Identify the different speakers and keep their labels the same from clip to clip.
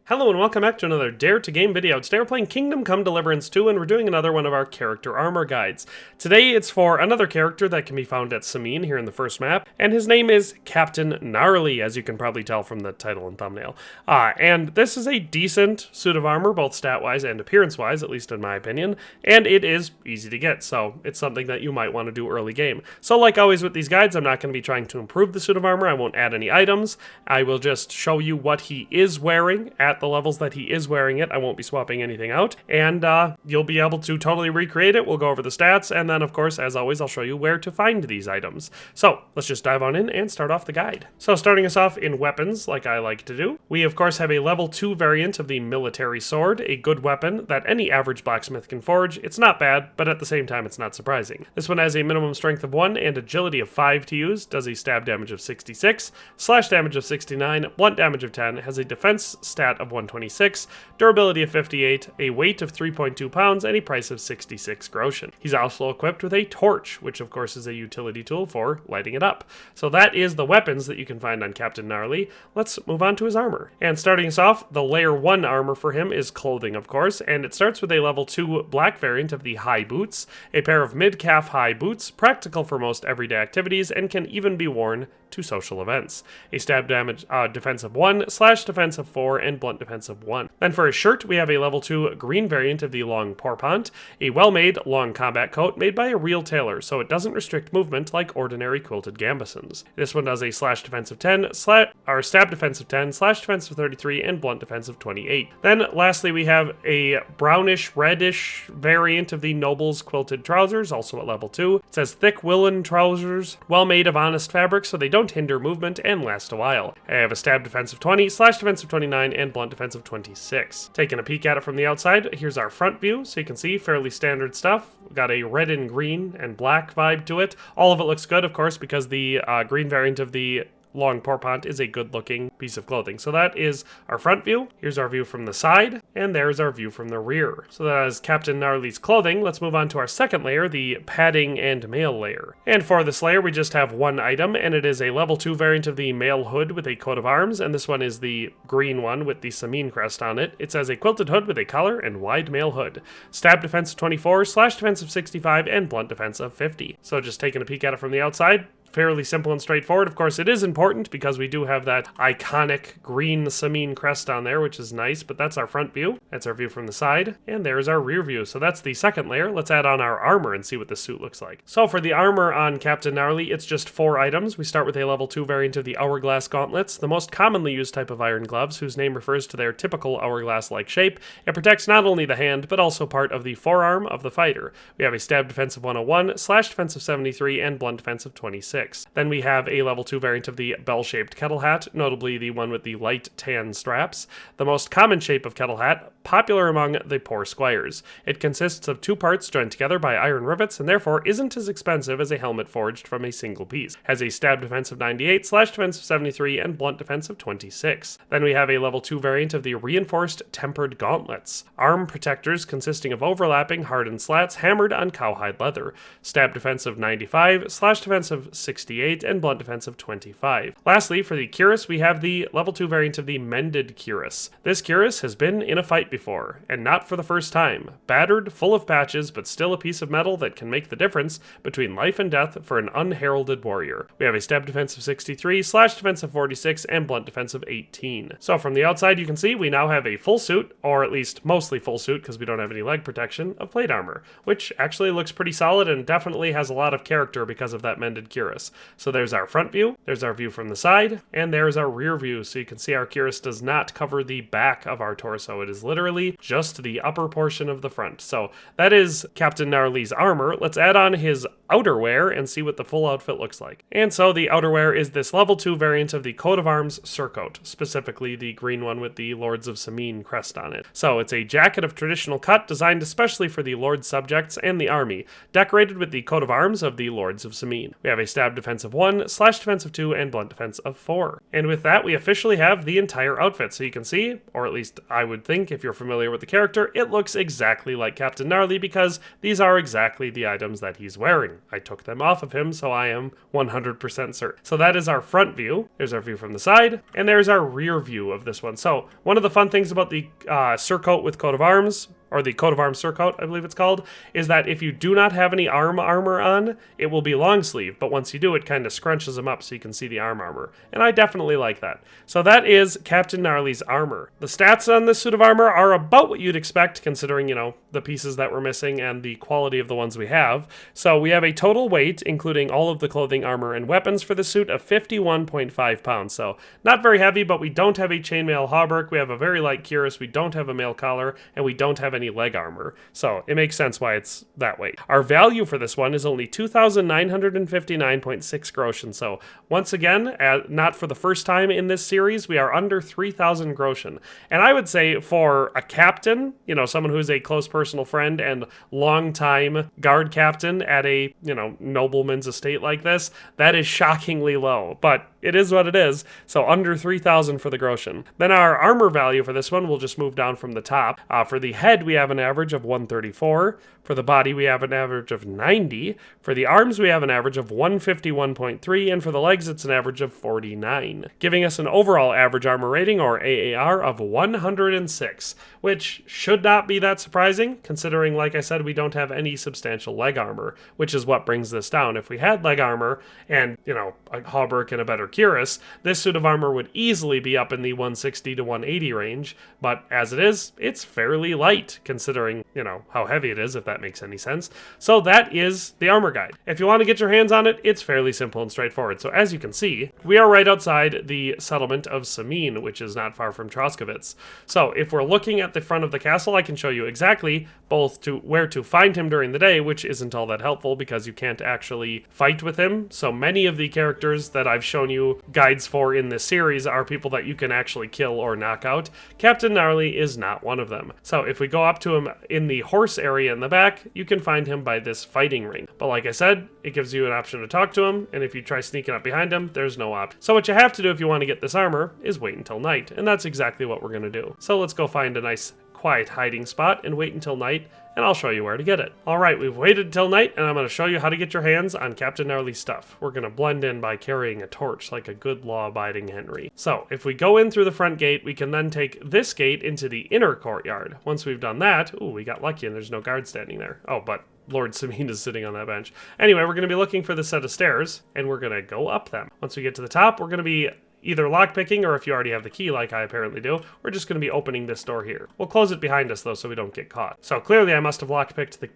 Speaker 1: Hello and welcome back to another Dare to Game video. Today we're playing Kingdom Come Deliverance 2 and we're doing another one of our character armor guides. Today it's for another character that can be found at Semine here in the first map, and his name is Captain Gnarly, as you can probably tell from the title and thumbnail. And this is a decent suit of armor, both stat-wise and appearance-wise, at least in my opinion, and it is easy to get, so it's something that you might want to do early game. So like always with these guides, I'm not going to be trying to improve the suit of armor. I won't add any items. I will just show you what he is wearing at the levels that he is wearing it. I won't be swapping anything out, and you'll be able to totally recreate it. We'll go over the stats, and then of course, as always, I'll show you where to find these items. So let's just dive on in and start off the guide. So starting us off in weapons, like I like to do, we of course have a level 2 variant of the military sword, a good weapon that any average blacksmith can forge. It's not bad, but at the same time it's not surprising. This one has a minimum strength of 1 and agility of 5 to use, does a stab damage of 66, slash damage of 69, blunt damage of 10, has a defense stat of 126, durability of 58, a weight of 3.2 pounds, and a price of 66 groschen. He's also equipped with a torch, which of course is a utility tool for lighting it up. So that is the weapons that you can find on Captain Gnarly. Let's move on to his armor. And starting us off, the layer 1 armor for him is clothing, of course, and it starts with a level 2 black variant of the high boots, a pair of mid-calf high boots, practical for most everyday activities, and can even be worn to social events. A stab damage defense of 1, slash defense of 4, and blunt defense of 1. Then for his shirt, we have a level 2 green variant of the long porpant, a well-made long combat coat made by a real tailor, so it doesn't restrict movement like ordinary quilted gambesons. This one does a slash defense of 10, stab defense of 10, slash defense of 33, and blunt defense of 28. Then lastly, we have a brownish reddish variant of the noble's quilted trousers, also at level 2. It says thick woolen trousers, well made of honest fabric, so they don't hinder movement and last a while. I have a stab defense of 20, slash defense of 29, and blunt defense of 26. Taking a peek at it from the outside, here's our front view, so you can see fairly standard stuff. We've got a red and green and black vibe to it. All of it looks good, of course, because the green variant of the long porpant is a good looking piece of clothing. So that is our front view. Here's our view from the side, and there's our view from the rear. So that is Captain Gnarly's clothing. Let's move on to our second layer, the padding and mail layer. And for this layer, we just have one item, and it is a level 2 variant of the mail hood with a coat of arms, and this one is the green one with the Semine crest on it. It says a quilted hood with a collar and wide mail hood. Stab defense of 24, slash defense of 65, and blunt defense of 50. So just taking a peek at it from the outside, fairly simple and straightforward. Of course, it is important because we do have that iconic green Semine crest on there, which is nice, but that's our front view. That's our view from the side, and there's our rear view. So that's the second layer. Let's add on our armor and see what the suit looks like. So for the armor on Captain Gnarly, it's just 4 items. We start with a level 2 variant of the hourglass gauntlets, the most commonly used type of iron gloves, whose name refers to their typical hourglass-like shape. It protects not only the hand, but also part of the forearm of the fighter. We have a stab defense of 101, slash defense of 73, and blunt defense of 26. Then we have a level 2 variant of the bell-shaped kettle hat, notably the one with the light tan straps. The most common shape of kettle hat, popular among the poor squires. It consists of 2 parts joined together by iron rivets and therefore isn't as expensive as a helmet forged from a single piece. Has a stab defense of 98, slash defense of 73, and blunt defense of 26. Then we have a level 2 variant of the reinforced tempered gauntlets. Arm protectors consisting of overlapping hardened slats hammered on cowhide leather. Stab defense of 95, slash defense of 68, and blunt defense of 25. Lastly, for the cuirass, we have the level 2 variant of the mended cuirass. This cuirass has been in a fight before, and not for the first time. Battered, full of patches, but still a piece of metal that can make the difference between life and death for an unheralded warrior. We have a stab defense of 63, slash defense of 46, and blunt defense of 18. So from the outside, you can see we now have a full suit, or at least mostly full suit because we don't have any leg protection, of plate armor, which actually looks pretty solid and definitely has a lot of character because of that mended cuirass. So there's our front view, there's our view from the side, and there's our rear view. So you can see our cuirass does not cover the back of our torso. It is literally just the upper portion of the front. So that is Captain Gnarly's armor. Let's add on his outerwear and see what the full outfit looks like. And so the outerwear is this level 2 variant of the coat of arms surcoat, specifically the green one with the Lords of Semine crest on it. So it's a jacket of traditional cut designed especially for the Lord's subjects and the army, decorated with the coat of arms of the Lords of Semine. We have a stab defense of 1, slash defense of 2, and blunt defense of 4. And with that, we officially have the entire outfit. So you can see, or at least I would think if you're familiar with the character, it looks exactly like Captain Gnarly because these are exactly the items that he's wearing. I took them off of him, so I am 100% certain. So that is our front view. There's our view from the side, and there's our rear view of this one. So one of the fun things about the surcoat with coat of arms, or the coat of arms surcoat, I believe it's called, is that if you do not have any armor on, it will be long sleeve, but once you do, it kind of scrunches them up so you can see the armor. And I definitely like that. So that is Captain Gnarly's armor. The stats on this suit of armor are about what you'd expect, considering, you know, the pieces that we're missing and the quality of the ones we have. So we have a total weight, including all of the clothing, armor, and weapons for the suit of 51.5 pounds. So not very heavy, but we don't have a chainmail hauberk, we have a very light cuirass, we don't have a mail collar, and we don't have any leg armor. So it makes sense why it's that weight. Our value for this one is only 2,959.6 groschen. So once again, not for the first time in this series, we are under 3,000 groschen. And I would say for a captain, you know, someone who's a close personal friend and longtime guard captain at a, you know, nobleman's estate like this, that is shockingly low. But it is what it is. So under 3,000 for the groschen. Then our armor value for this one, we'll just move down from the top. For the head, we have an average of 134. For the body, we have an average of 90. For the arms, we have an average of 151.3. And for the legs, it's an average of 49, giving us an overall average armor rating, or AAR, of 106, which should not be that surprising, considering, like I said, we don't have any substantial leg armor, which is what brings this down. If we had leg armor and, you know, a hauberk and a better cuirass, this suit of armor would easily be up in the 160 to 180 range, but as it is, it's fairly light, considering, you know, how heavy it is, if that makes any sense. So that is the armor guide. If you want to get your hands on it, it's fairly simple and straightforward. So as you can see, we are right outside the settlement of Semine, which is not far from Troskovitz. So if we're looking at the front of the castle, I can show you exactly both to where to find him during the day, which isn't all that helpful because you can't actually fight with him. So many of the characters that I've shown you guides for in this series are people that you can actually kill or knock out. Captain Gnarly is not one of them. So if we go up to him in the horse area in the back, you can find him by this fighting ring. But like I said, it gives you an option to talk to him, and if you try sneaking up behind him, there's no option. So what you have to do if you want to get this armor is wait until night, and that's exactly what we're going to do. So let's go find a nice quiet hiding spot and wait until night, and I'll show you where to get it. Alright, we've waited till night, and I'm going to show you how to get your hands on Captain Gnarly's stuff. We're going to blend in by carrying a torch like a good law-abiding Henry. So, if we go in through the front gate, we can then take this gate into the inner courtyard. Once we've done that, ooh, we got lucky and there's no guard standing there. Oh, but Lord Semine is sitting on that bench. Anyway, we're going to be looking for the set of stairs, and we're going to go up them. Once we get to the top, we're going to be either lockpicking, or if you already have the key like I apparently do, we're just going to be opening this door here. We'll close it behind us though so we don't get caught. So clearly I must have lockpicked the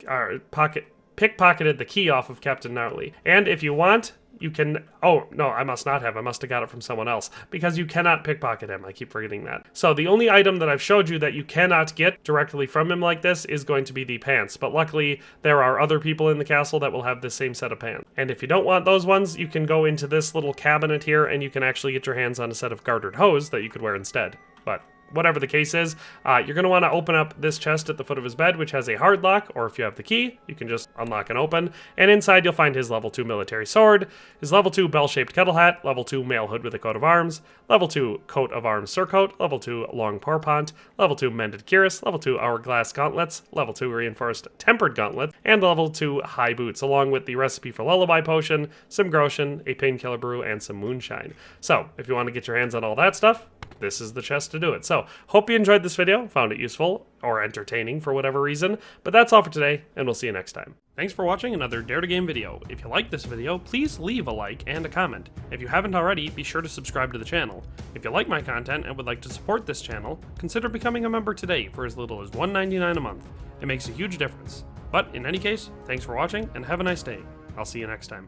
Speaker 1: pickpocketed the key off of Captain Gnarly. And if you want, you can, oh no, I must not have, I must have got it from someone else, because you cannot pickpocket him, I keep forgetting that. So the only item that I've showed you that you cannot get directly from him like this is going to be the pants, but luckily there are other people in the castle that will have the same set of pants. And if you don't want those ones, you can go into this little cabinet here and you can actually get your hands on a set of gartered hose that you could wear instead. But whatever the case is, you're going to want to open up this chest at the foot of his bed, which has a hard lock, or if you have the key, you can just unlock and open. And inside you'll find his level 2 military sword, his level 2 bell-shaped kettle hat, level 2 mail hood with a coat of arms, level 2 coat of arms surcoat, level 2 long porpont, level 2 mended cuirass, level 2 hourglass gauntlets, level 2 reinforced tempered gauntlets, and level 2 high boots, along with the recipe for lullaby potion, some groschen, a painkiller brew, and some moonshine. So if you want to get your hands on all that stuff, this is the chest to do it. So, hope you enjoyed this video, found it useful, or entertaining for whatever reason, but that's all for today, and we'll see you next time. Thanks for watching another Dare to Game video. If you liked this video, please leave a like and a comment. If you haven't already, be sure to subscribe to the channel. If you like my content and would like to support this channel, consider becoming a member today for as little as $1.99 a month. It makes a huge difference. But in any case, thanks for watching, and have a nice day. I'll see you next time.